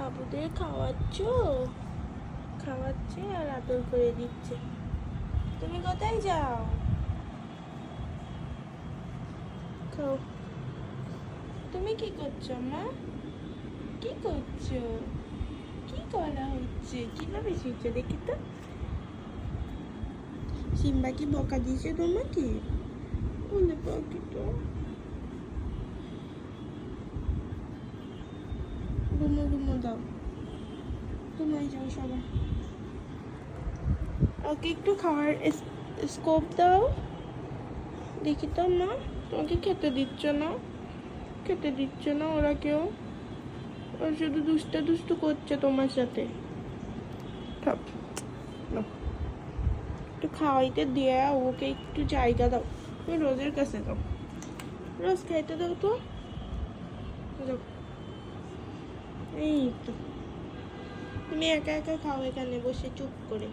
বাবুদের খাওয়াচ্ছে আর আদর করে দিচ্ছে। তুমি কোথায় যাও? খাও। তুমি কি করছো মা? কি করছো? কি করা হচ্ছে? কিভাবে শিখছো দেখি তো। সিম্বা কি বকা দিয়েছে তোমাকে? বলে পাখি তো ঘুমো দাও, ঘুমাই যাও সবাই। ওকে একটু খাওয়ার স্কোপ দাও দেখি তো মা। তোমাকে খেতে দিচ্ছ না ওরা কেউ। ওরা শুধু দুষ্টু করছে তোমার সাথে। একটু খাওয়াইতে দিয়ে ওকে একটু জায়গা দাও। তুমি রোজের কাছে দাও, রোজ খাইতে দাও তো। এই তো তুমি একা একা খাও এখানে বসে চুপ করে।